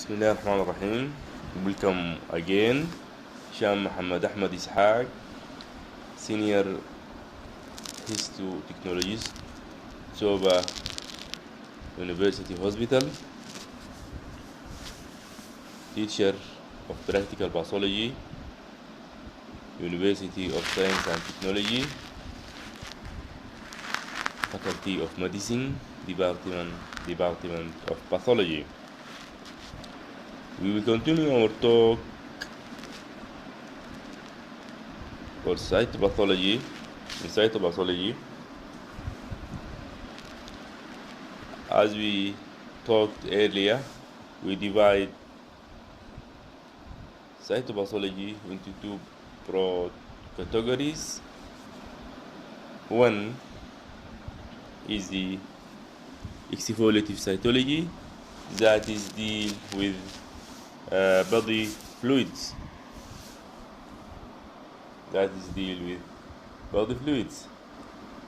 بسم الله الرحمن الرحيم. Welcome again. Sham Muhammad Ahmad Ishaq, Senior Histotechnologist, Soba University Hospital, Teacher of Practical Pathology, University of Science and Technology, Faculty of Medicine, Department of Pathology. We will continue our talk for cytopathology. In cytopathology, as we talked earlier, we divide cytopathology into two broad categories. One is the exfoliative cytology, that is deal with body fluids.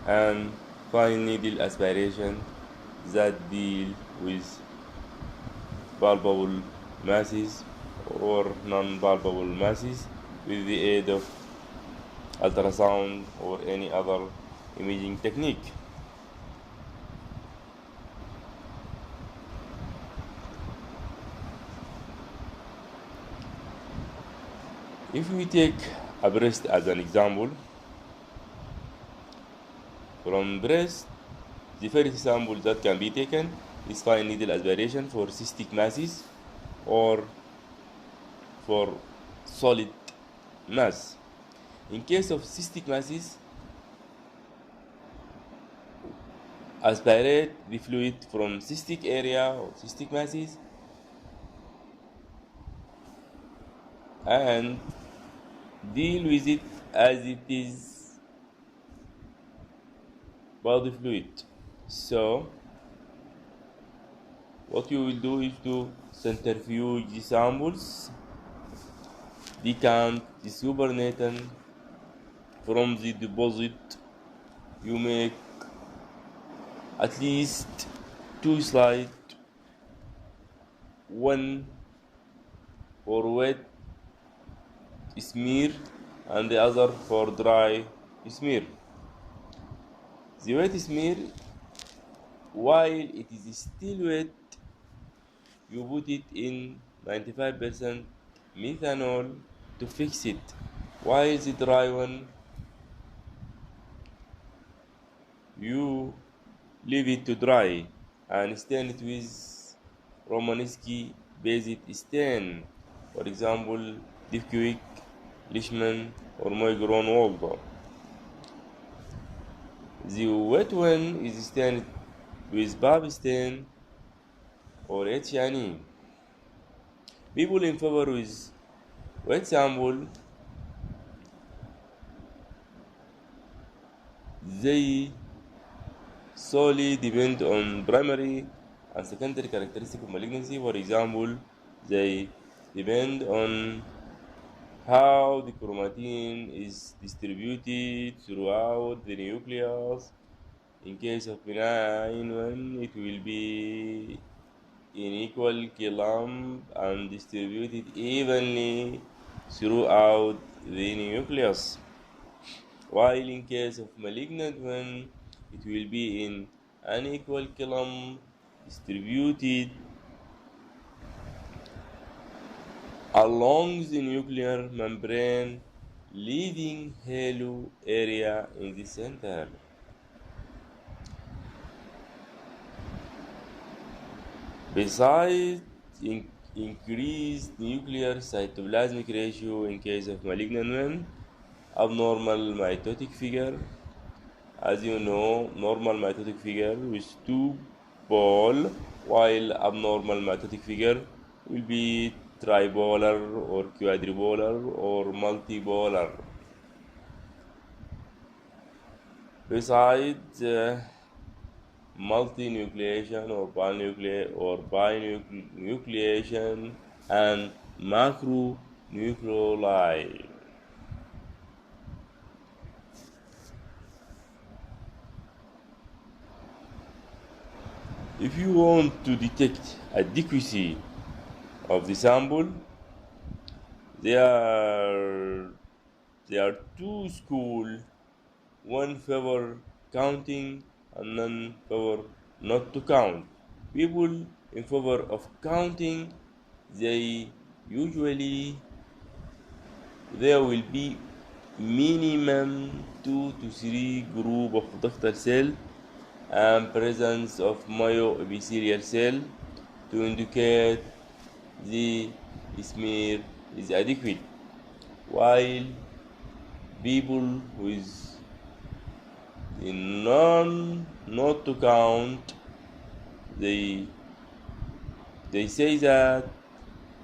And fine needle aspiration, that deal with palpable masses or non-palpable masses with the aid of ultrasound or any other imaging technique. If we take a breast as an example, from breast, the first sample that can be taken is fine needle aspiration for cystic masses or for solid mass. In case of cystic masses, aspirate the fluid from cystic area or cystic masses and deal with it as it is body fluid. So what you will do is to centrifuge the samples, decant the supernatant from the deposit. You make at least two slides, one for wet smear and the other for dry smear. The wet smear, while it is still wet, you put it in 95% methanol to fix it, while the dry one, you leave it to dry and stain it with Romanesque based stain, for example Diffquick, Leishman or Moigron Waldo. The wet one is stained with Bab stain or Etienne. People in favor with wet sample, they solely depend on primary and secondary characteristic of malignancy. For example, they depend on how the chromatin is distributed throughout the nucleus. In case of benign one, it will be in equal clump and distributed evenly throughout the nucleus, while in case of malignant one, it will be in unequal clump distributed along the nuclear membrane, leaving halo area in the center. Besides increased nuclear cytoplasmic ratio in case of malignant one, abnormal mitotic figure. As you know, normal mitotic figure with two pole, while abnormal mitotic figure will be tripolar or quadripolar or multipolar. Besides multinucleation or binucleation and macronucleoli. If you want to detect adequacy of the sample. They are they are two schools. One favor counting and none favor not to count. People in favor of counting, they usually there will be minimum 2 to 3 group of ductal cell and presence of myoepithelial cell to indicate the smear is adequate, while people with the none not to count, they they say that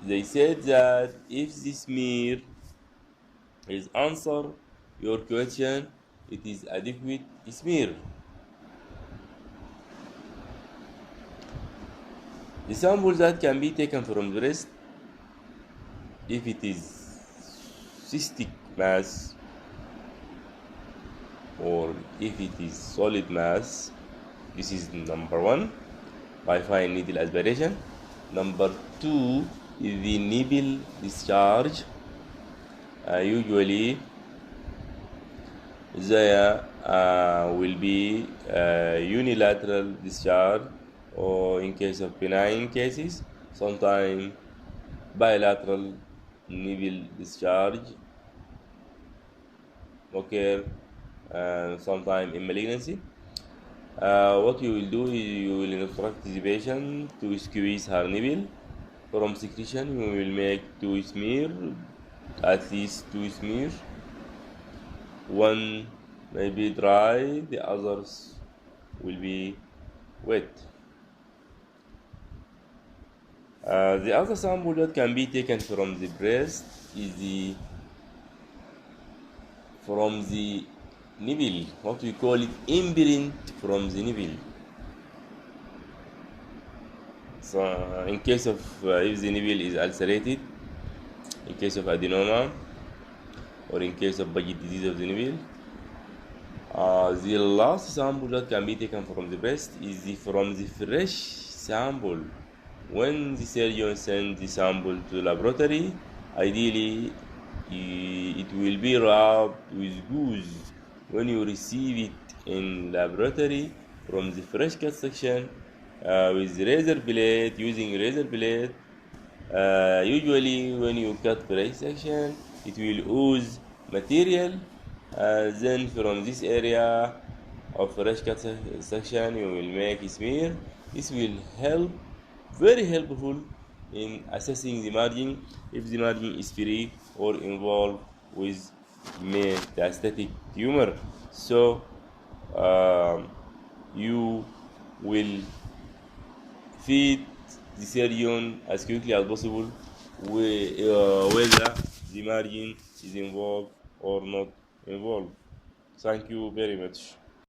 they said that if the smear is answer your question, it is adequate smear. The sample that can be taken from the breast, if it is cystic mass or if it is solid mass, this is number one, by fine needle aspiration. Number two is the nipple discharge. Usually there will be unilateral discharge, or in case of benign cases, sometimes bilateral nipple discharge occur, sometime in malignancy. What you will do is you will instruct the patient to squeeze her nipple. From secretion, you will make two smear, at least two smear. One may be dry, the others will be wet. The other sample that can be taken from the breast is from the nipple, what we call it imprint from the nipple. So in case of if the nipple is ulcerated, in case of adenoma, or in case of budget disease of the nipple, the last sample that can be taken from the breast is from the fresh sample. When the surgeon sends the sample to the laboratory, ideally it will be rubbed with gauze. When you receive it in laboratory from the fresh cut section, with razor blade, using razor blade, usually when you cut fresh section, it will ooze material. Then from this area of fresh cut section, you will make a smear. This will help, very helpful in assessing the margin, if the margin is free or involved with metastatic tumor. So you will feed the surgeon as quickly as possible whether the margin is involved or not involved. Thank you very much.